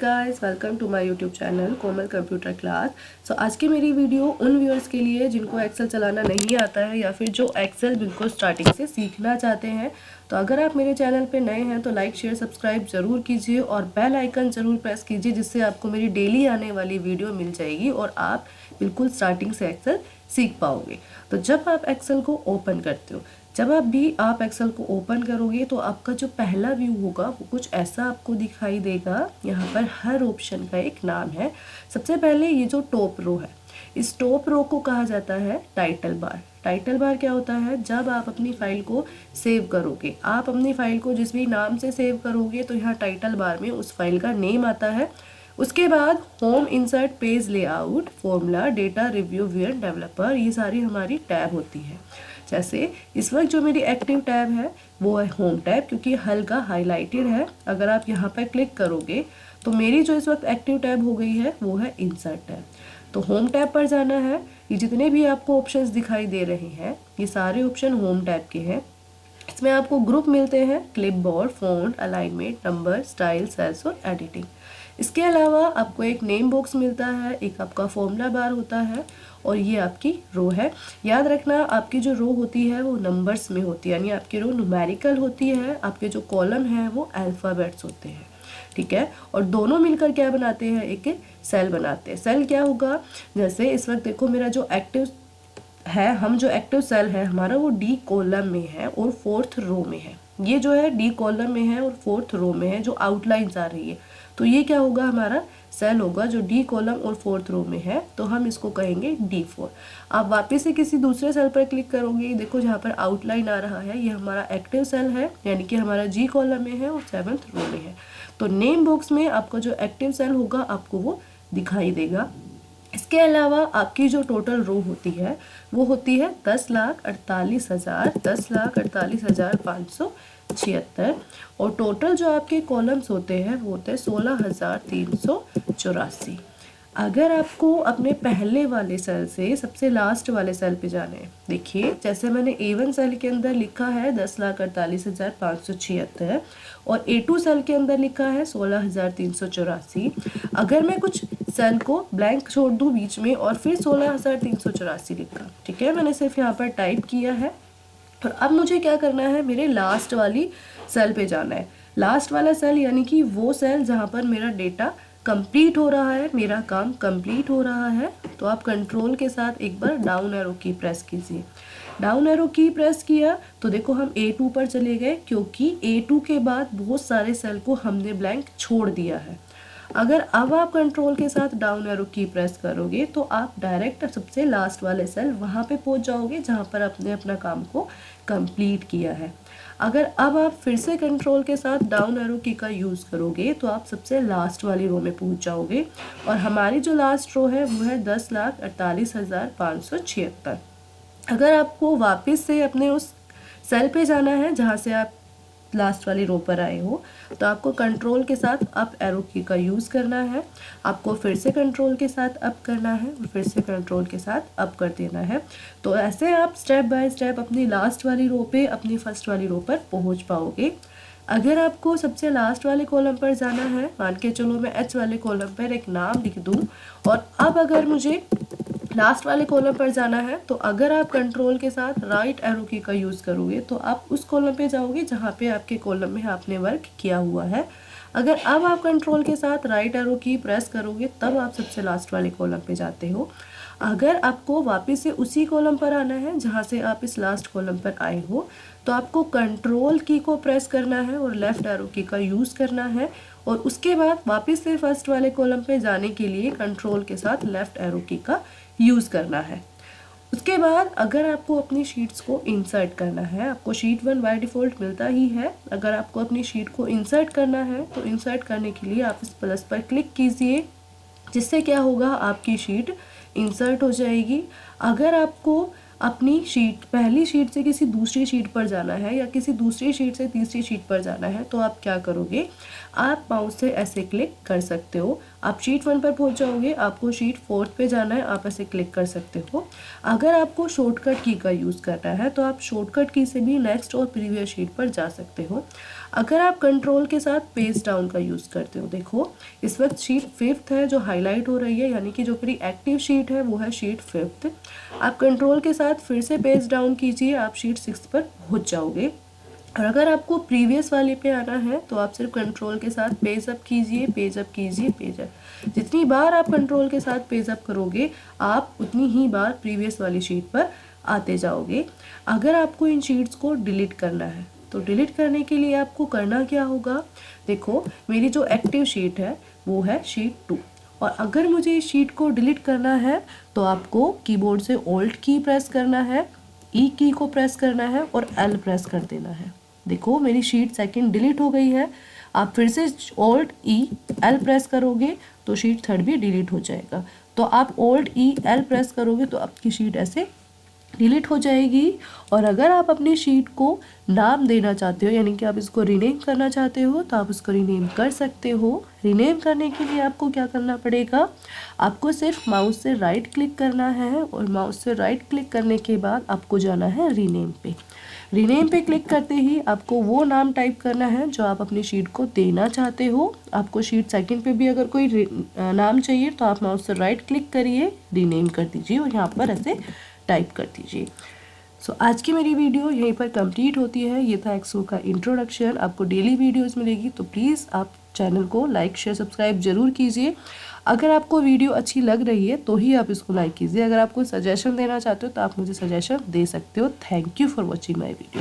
Guys, welcome to my YouTube channel Komal computer class. So आज की मेरी वीडियो उन व्यूअर्स के लिए जिनको एक्सेल चलाना नहीं आता है या फिर जो एक्सेल बिल्कुल स्टार्टिंग से सीखना चाहते हैं। तो अगर आप मेरे चैनल पे नए हैं तो लाइक शेयर सब्सक्राइब ज़रूर कीजिए और बेल आइकन ज़रूर प्रेस कीजिए, जिससे आपको मेरी डेली आने वाली वीडियो मिल जाएगी और आप बिल्कुल स्टार्टिंग से एक्सेल सीख पाओगे। तो जब आप एक्सेल को ओपन करते हो, जब आप एक्सेल को ओपन करोगे तो आपका जो पहला व्यू होगा वो कुछ ऐसा आपको दिखाई देगा। यहाँ पर हर ऑप्शन का एक नाम है। सबसे पहले ये जो टॉप रो है, इस टॉप रो को कहा जाता है टाइटल बार। टाइटल बार क्या होता है? जब आप अपनी फाइल को सेव करोगे, आप अपनी फाइल को जिस भी नाम से सेव करोगे तो यहाँ टाइटल बार में उस फाइल का नेम आता है। उसके बाद home, insert, page layout, formula, data, review, view, developer, ये सारी हमारी टैब होती है। जैसे इस वक्त जो मेरी एक्टिव टैब है वो है होम टैब, क्योंकि हल्का हाईलाइटेड है। अगर आप यहाँ पर क्लिक करोगे तो मेरी जो इस वक्त एक्टिव टैब हो गई है वो है इंसर्ट टैब। तो होम टैब पर जाना है। ये जितने भी आपको ऑप्शंस दिखाई दे रहे हैं ये सारे ऑप्शन होम टैब के हैं। इसमें आपको ग्रुप मिलते हैं: clipboard, font, alignment, number, style, cells और एडिटिंग। इसके अलावा आपको एक नेम बॉक्स मिलता है, एक आपका फॉर्मूला बार होता है और ये आपकी रो है। याद रखना, आपकी जो रो होती है वो नंबर्स में होती है, यानी आपकी रो न्यूमेरिकल होती है, आपके जो कॉलम हैं वो अल्फ़ाबेट्स होते हैं। ठीक है, और दोनों मिलकर क्या बनाते हैं? एक सेल बनाते हैं। सेल क्या होगा? जैसे इस वक्त देखो मेरा जो एक्टिव है, हम जो एक्टिव सेल है हमारा वो डी कॉलम में है और फोर्थ रो में है। ये जो है डी कॉलम में है और फोर्थ रो में है, जो आउटलाइंस आ रही है। तो ये क्या होगा? हमारा सेल होगा जो डी कॉलम और फोर्थ रो में है, तो हम इसको कहेंगे D4। आप वापस से किसी दूसरे सेल पर क्लिक करोगे, देखो जहाँ पर आउटलाइन आ रहा है ये हमारा एक्टिव सेल है, यानी कि हमारा जी कॉलम में है और 7th रो में है। तो नेम बॉक्स में आपका जो एक्टिव सेल होगा आपको वो दिखाई देगा। इसके अलावा आपकी जो टोटल रो होती है वो होती है 10,48,576 और टोटल जो आपके कॉलम्स होते हैं वो होते हैं 16,384। अगर आपको अपने पहले वाले सेल से सबसे लास्ट वाले सेल पे जाना है, देखिए जैसे मैंने A1 सेल के अंदर लिखा है 10,48,576 और A2 सेल के अंदर लिखा है 16,384। अगर मैं कुछ सेल को ब्लैंक छोड़ दूँ बीच में और फिर 16,384 लिखा, ठीक है, मैंने सिर्फ यहाँ पर टाइप किया है। और अब मुझे क्या करना है? मेरे लास्ट वाली सेल पे जाना है। लास्ट वाला सेल यानी कि वो सेल जहाँ पर मेरा डेटा कंप्लीट हो रहा है, मेरा काम कंप्लीट हो रहा है। तो आप कंट्रोल के साथ एक बार डाउन एरो की प्रेस कीजिए। डाउन एरो की प्रेस किया तो देखो हम A2 पर चले गए, क्योंकि A2 के बाद बहुत सारे सेल को हमने ब्लैंक छोड़ दिया है। अगर अब आप कंट्रोल के साथ डाउन एरो की प्रेस करोगे तो आप डायरेक्ट सबसे लास्ट वाले सेल वहाँ पे पहुँच जाओगे जहाँ पर आपने अपना काम को कंप्लीट किया है। अगर अब आप फिर से कंट्रोल के साथ डाउन एरो की का यूज़ करोगे तो आप सबसे लास्ट वाली रो में पहुँच जाओगे और हमारी जो लास्ट रो है वो है 10,48,576। अगर आपको वापस से अपने उस सेल पे जाना है जहाँ से आप लास्ट वाली रो पर आए हो, तो आपको कंट्रोल के साथ अप एरो की का यूज़ करना है। आपको फिर से कंट्रोल के साथ अप करना है और फिर से कंट्रोल के साथ अप कर देना है। तो ऐसे आप स्टेप बाय स्टेप अपनी लास्ट वाली रो पे अपनी फर्स्ट वाली रो पर पहुंच पाओगे। अगर आपको सबसे लास्ट वाले कॉलम पर जाना है, मान के चलो मैं H वाले कॉलम पर एक नाम लिख दूँ और अब अगर मुझे लास्ट वाले कॉलम पर जाना है तो अगर आप कंट्रोल के साथ राइट एरो की का यूज़ करोगे तो आप उस कॉलम पे जाओगे जहाँ पे आपके कॉलम में आपने वर्क किया हुआ है। अगर अब आप कंट्रोल के साथ राइट एरो की प्रेस करोगे तब आप सबसे लास्ट वाले कॉलम पे जाते हो। अगर आपको वापस से उसी कॉलम पर आना है जहाँ से आप इस लास्ट कॉलम पर आए हो तो आपको कंट्रोल की को प्रेस करना है और लेफ़्ट एरो की का यूज़ करना है और उसके बाद वापस से फर्स्ट वाले कॉलम पे जाने के लिए कंट्रोल के साथ लेफ़्ट एरो की का यूज़ करना है। उसके बाद अगर आपको अपनी शीट्स को इंसर्ट करना है, आपको शीट 1 बाय डिफ़ॉल्ट मिलता ही है। अगर आपको अपनी शीट को इंसर्ट करना है तो इंसर्ट करने के लिए आप इस प्लस पर क्लिक कीजिए, जिससे क्या होगा, आपकी शीट इंसर्ट हो जाएगी। अगर आपको अपनी शीट पहली शीट से किसी दूसरी शीट पर जाना है या किसी दूसरी शीट से तीसरी शीट पर जाना है तो आप क्या करोगे? आप माउस से ऐसे क्लिक कर सकते हो आप शीट 1 पर पहुंच जाओगे, आपको शीट 4 पे जाना है, आप ऐसे क्लिक कर सकते हो। अगर आपको शॉर्टकट की का यूज़ करना है तो आप शॉर्टकट की से भी नेक्स्ट और प्रीवियस शीट पर जा सकते हो। अगर आप कंट्रोल के साथ पेज डाउन का यूज़ करते हो, देखो इस वक्त शीट 5th है जो हाईलाइट हो रही है, यानी कि जो मेरी एक्टिव शीट है वो है शीट 5th। आप कंट्रोल के साथ फिर से पेज डाउन कीजिए, आप शीट 6 पर पहुंच जाओगे। और अगर आपको प्रीवियस वाले पे आना है तो आप सिर्फ कंट्रोल के साथ पेज अप कीजिए, पेज अप कीजिए, पेज अप। जितनी बार आप कंट्रोल के साथ पेज अप करोगे आप उतनी ही बार प्रीवियस वाली शीट पर आते जाओगे। अगर आपको इन शीट्स को डिलीट करना है तो डिलीट करने के लिए आपको करना क्या होगा, देखो मेरी जो एक्टिव शीट है वो है शीट 2, और अगर मुझे इस शीट को डिलीट करना है तो आपको कीबोर्ड से ऑल्ट की प्रेस करना है, ई की को प्रेस करना है और एल प्रेस कर देना है। देखो मेरी शीट 2 डिलीट हो गई है। आप फिर से ऑल्ट ई एल प्रेस करोगे तो शीट 3 भी डिलीट हो जाएगा। तो आप ऑल्ट ई एल प्रेस करोगे तो आपकी शीट ऐसे डिलीट हो जाएगी। और अगर आप अपनी शीट को नाम देना चाहते हो, यानी कि आप इसको रीनेम करना चाहते हो, तो आप इसको रीनेम कर सकते हो। रीनेम करने के लिए आपको क्या करना पड़ेगा, आपको सिर्फ माउस से राइट क्लिक करना है और माउस से राइट क्लिक करने के बाद आपको जाना है रीनेम पे। रीनेम पे क्लिक करते ही आपको वो नाम टाइप करना है जो आप अपनी शीट को देना चाहते हो। आपको शीट 2 पे भी अगर कोई नाम चाहिए तो आप माउस से राइट क्लिक करिए, रीनेम कर दीजिए और यहाँ पर ऐसे टाइप कर दीजिए। सो आज की मेरी वीडियो यहीं पर कंप्लीट होती है। ये था एक्सेल का इंट्रोडक्शन। आपको डेली वीडियोस मिलेगी तो प्लीज़ आप चैनल को लाइक शेयर सब्सक्राइब जरूर कीजिए। अगर आपको वीडियो अच्छी लग रही है तो ही आप इसको लाइक कीजिए। अगर आपको सजेशन देना चाहते हो तो आप मुझे सजेशन दे सकते हो। Thank you for watching my video.